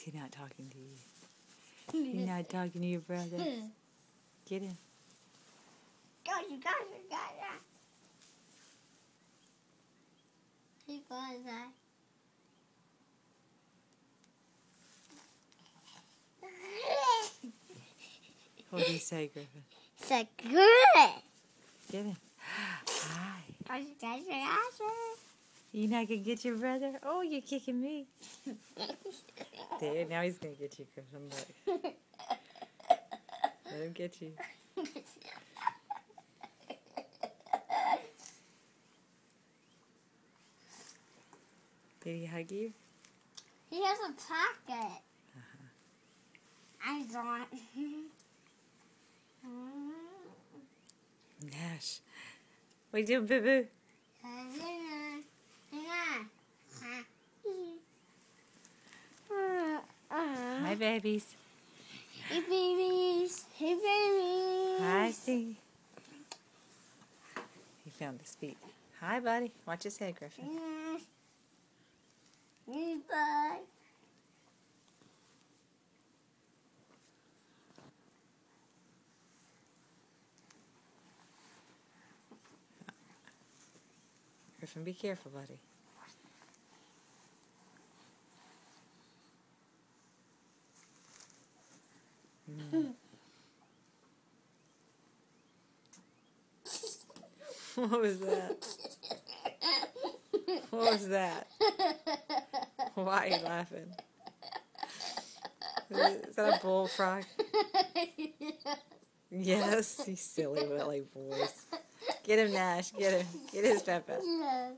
he not talking to you? He's not talking to your brother. Get him. Gotcha. He's going back. What do you say, Griffin? So good. Get him. Hi. Gotcha. You not gonna get your brother? Oh, you're kicking me. There, now he's gonna get you, Griffin. Look. Let him get you. Did he hug you? He has a pocket. I don't. Nash. What you doing, boo-boo? Hi, babies. Hey, babies. Hey, babies. Hi, see. He found his feet. Hi, buddy. Watch his head, Griffin. Bye. Griffin, be careful, buddy. What was that? What was that? Why are you laughing? Is that a bullfrog? Yes, you silly Willie boys. Get him, Nash. Get him. Get his Peppa. Yeah.